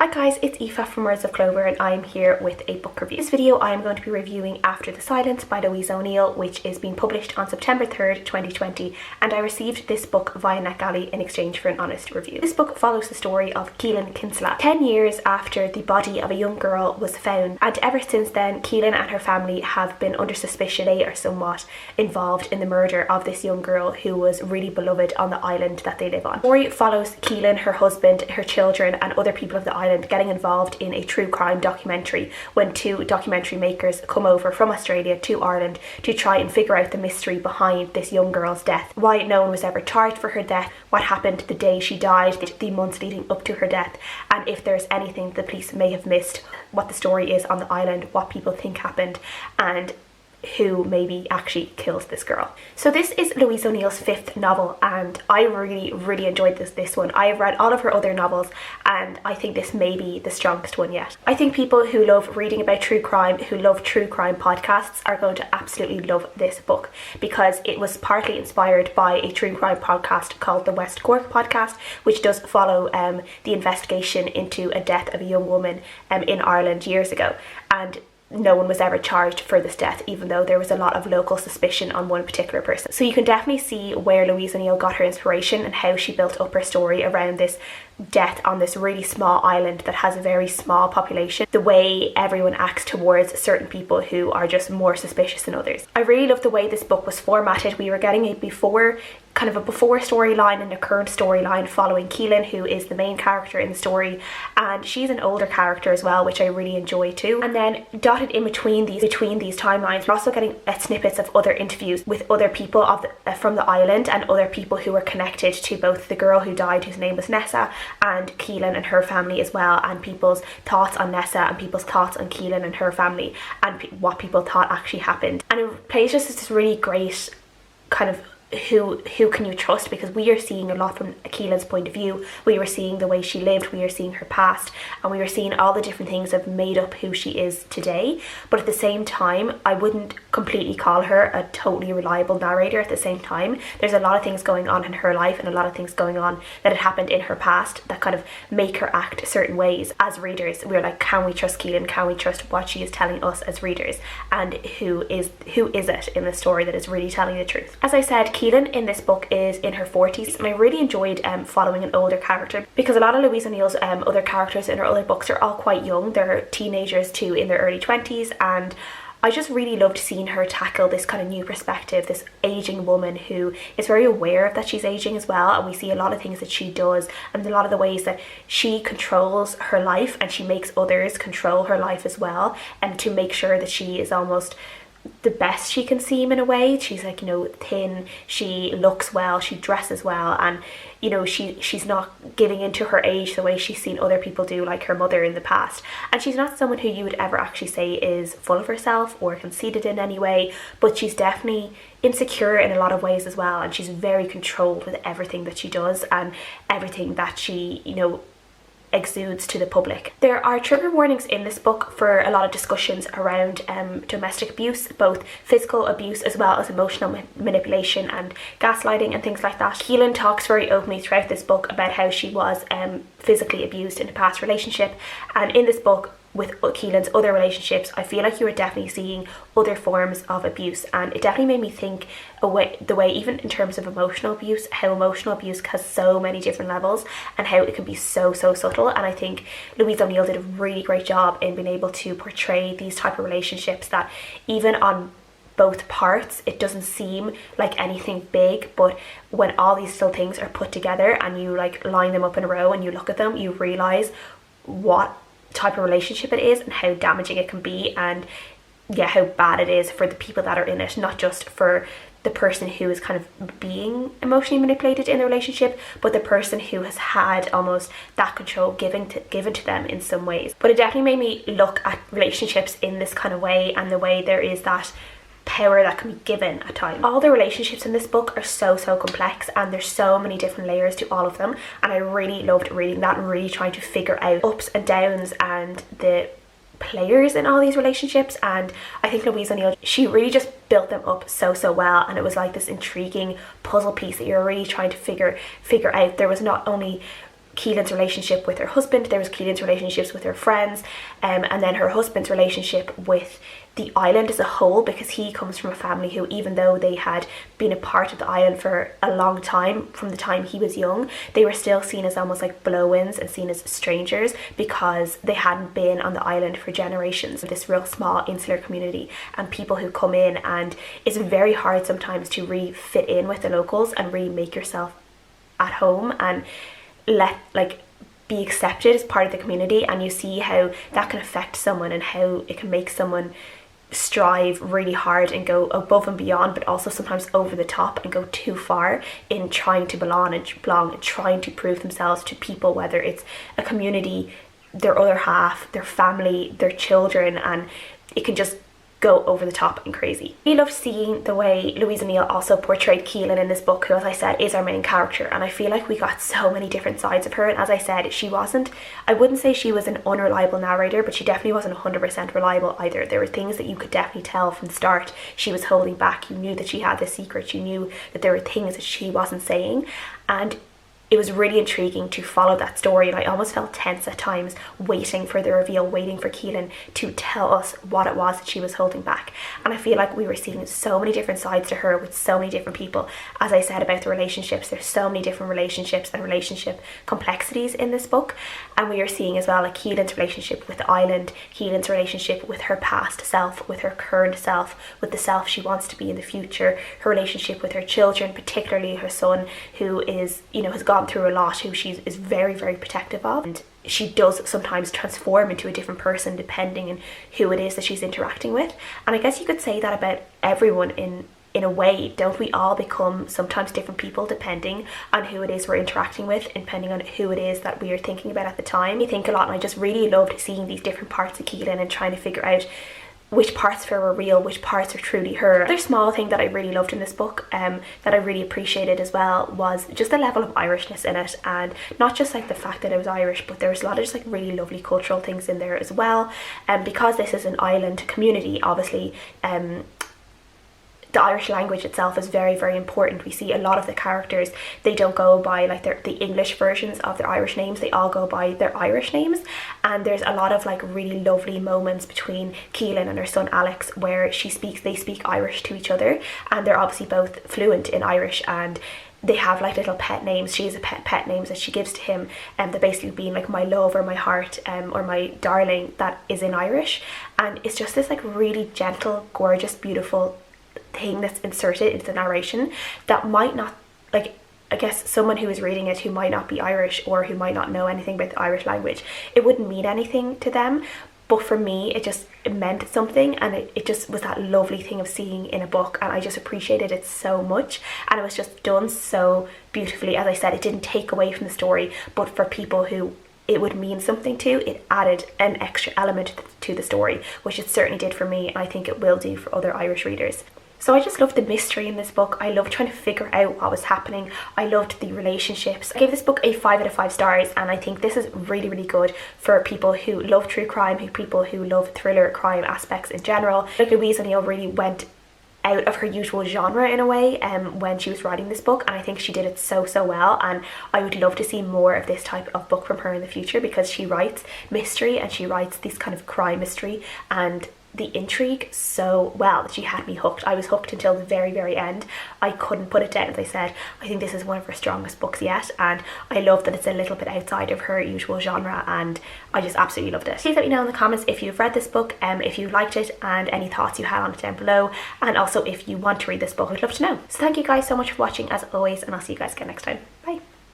Hi guys, it's Aoife from Words of Clover and I'm here with a book review. This video I am going to be reviewing After the Silence by Louise O'Neill, which is being published on September 3rd, 2020, and I received this book via NetGalley in exchange for an honest review. This book follows the story of Keelan Kinslap, 10 years after the body of a young girl was found, and ever since then Keelan and her family have been under suspicion they are somewhat involved in the murder of this young girl who was really beloved on the island that they live on. The story follows Keelan, her husband, her children and other people of the island getting involved in a true crime documentary when two documentary makers come over from Australia to Ireland to try and figure out the mystery behind this young girl's death, why no one was ever charged for her death, what happened the day she died, the months leading up to her death, and if there's anything the police may have missed, what the story is on the island, what people think happened, and who maybe actually kills this girl. So this is Louise O'Neill's 5th novel and I really enjoyed this one. I have read all of her other novels and I think this may be the strongest one yet. I think people who love reading about true crime, who love true crime podcasts are going to absolutely love this book because it was partly inspired by a true crime podcast called the West Cork podcast, which does follow the investigation into a death of a young woman in Ireland years ago, and no one was ever charged for this death, even though there was a lot of local suspicion on one particular person. So you can definitely see where Louise O'Neill got her inspiration and how she built up her story around this death on this really small island that has a very small population, the way everyone acts towards certain people who are just more suspicious than others. I really love the way this book was formatted. We were getting a before storyline and a current storyline following Keelan, who is the main character in the story, and she's an older character as well, which I really enjoy too. And then dotted in between these timelines, we're also getting snippets of other interviews with other people from the island and other people who were connected to both the girl who died, whose name was Nessa, and Keelan and her family as well, and people's thoughts on Nessa and people's thoughts on Keelan and her family and what people thought actually happened. And it plays just this really great kind of who can you trust, because we are seeing a lot from Keelan's point of view. We were seeing the way she lived, we are seeing her past, and we were seeing all the different things that have made up who she is today. But at the same time, I wouldn't completely call her a totally reliable narrator. At the same time, there's a lot of things going on in her life and a lot of things going on that had happened in her past that kind of make her act certain ways. As readers, we're like, can we trust Keelan? Can we trust what she is telling us as readers? And who is it in the story that is really telling the truth? As I said, Keelan in this book is in her 40s, and I really enjoyed following an older character, because a lot of Louise O'Neill's other characters in her other books are all quite young. They're teenagers to in their early 20s, and I just really loved seeing her tackle this kind of new perspective, this aging woman who is very aware that she's aging as well, and we see a lot of things that she does and a lot of the ways that she controls her life and she makes others control her life as well, and to make sure that she is almost the best she can seem in a way. She's like, you know, thin, she looks well, she dresses well, and you know, she's not giving into her age the way she's seen other people do, like her mother in the past. And she's not someone who you would ever actually say is full of herself or conceited in any way, but she's definitely insecure in a lot of ways as well, and she's very controlled with everything that she does and everything that she, you know, exudes to the public. There are trigger warnings in this book for a lot of discussions around domestic abuse, both physical abuse as well as emotional manipulation and gaslighting and things like that. Keelan talks very openly throughout this book about how she was physically abused in a past relationship, and in this book with Keelan's other relationships, I feel like you were definitely seeing other forms of abuse, and it definitely made me think the way even in terms of emotional abuse, how emotional abuse has so many different levels and how it can be so subtle. And I think Louise O'Neill did a really great job in being able to portray these type of relationships that even on both parts it doesn't seem like anything big, but when all these little things are put together and you like line them up in a row and you look at them, you realize what type of relationship it is and how damaging it can be, and yeah, how bad it is for the people that are in it, not just for the person who is kind of being emotionally manipulated in the relationship, but the person who has had almost that control given to them in some ways. But it definitely made me look at relationships in this kind of way, and the way there is that power that can be given at times. All the relationships in this book are so complex, and there's so many different layers to all of them, and I really loved reading that and really trying to figure out ups and downs and the players in all these relationships. And I think Louise O'Neill, she really just built them up so well, and it was like this intriguing puzzle piece that you're really trying to figure out. There was not only Keelan's relationship with her husband, there was Keelan's relationships with her friends, and then her husband's relationship with the island as a whole, because he comes from a family who, even though they had been a part of the island for a long time, from the time he was young, they were still seen as almost like blow-ins and seen as strangers because they hadn't been on the island for generations. This real small insular community, and people who come in, and it's very hard sometimes to really fit in with the locals and really make yourself at home and be accepted as part of the community. And you see how that can affect someone and how it can make someone strive really hard and go above and beyond, but also sometimes over the top and go too far in trying to belong and trying to prove themselves to people, whether it's a community, their other half, their family, their children, and it can just go over the top and crazy. I loved seeing the way Louise O'Neill also portrayed Keelan in this book, who, as I said, is our main character, and I feel like we got so many different sides of her. And as I said, I wouldn't say she was an unreliable narrator, but she definitely wasn't 100% reliable either. There were things that you could definitely tell from the start she was holding back. You knew that she had this secret, you knew that there were things that she wasn't saying, and it was really intriguing to follow that story, and I almost felt tense at times, waiting for the reveal, waiting for Keelan to tell us what it was that she was holding back. And I feel like we were seeing so many different sides to her with so many different people. As I said about the relationships, there's so many different relationships and relationship complexities in this book, and we are seeing as well like Keelan's relationship with the island, Keelan's relationship with her past self, with her current self, with the self she wants to be in the future, her relationship with her children, particularly her son, who is, has gone through a lot, who she is very, very protective of, and she does sometimes transform into a different person depending on who it is that she's interacting with. And I guess you could say that about everyone in a way. Don't we all become sometimes different people depending on who it is we're interacting with, depending on who it is that we are thinking about at the time? I think a lot, and I just really loved seeing these different parts of Keelan and trying to figure out which parts of her were real, which parts are truly her. Another small thing that I really loved in this book, that I really appreciated as well, was just the level of Irishness in it, and not just like the fact that it was Irish, but there was a lot of just like really lovely cultural things in there as well. And because this is an island community, obviously the Irish language itself is very, very important. We see a lot of the characters, they don't go by like the English versions of their Irish names, they all go by their Irish names. And there's a lot of like really lovely moments between Keelan and her son Alex where they speak Irish to each other, and they're obviously both fluent in Irish, and they have like little pet names. She has a pet names that she gives to him, and they're basically being like my love or my heart or my darling, that is in Irish. And it's just this like really gentle, gorgeous, beautiful thing that's inserted into the narration that might not, like, I guess someone who is reading it who might not be Irish or who might not know anything about the Irish language, it wouldn't mean anything to them. But for me, it meant something, and it just was that lovely thing of seeing in a book, and I just appreciated it so much, and it was just done so beautifully. As I said, it didn't take away from the story, but for people who it would mean something to, it added an extra element to the story, which it certainly did for me, and I think it will do for other Irish readers. So I just loved the mystery in this book. I loved trying to figure out what was happening. I loved the relationships. I gave this book a 5 out of 5 stars, and I think this is really, really good for people who love true crime, people who love thriller crime aspects in general. Like Louise O'Neill really went out of her usual genre in a way when she was writing this book, and I think she did it so well, and I would love to see more of this type of book from her in the future, because she writes mystery and she writes this kind of crime mystery and the intrigue so well that she had me hooked. I was hooked until the very, very end. I couldn't put it down. As I said, I think this is one of her strongest books yet, and I love that it's a little bit outside of her usual genre, and I just absolutely loved it. Please let me know in the comments if you've read this book, if you liked it, and any thoughts you had on it down below, and also if you want to read this book. I'd love to know. So thank you guys so much for watching as always, and I'll see you guys again next time. Bye.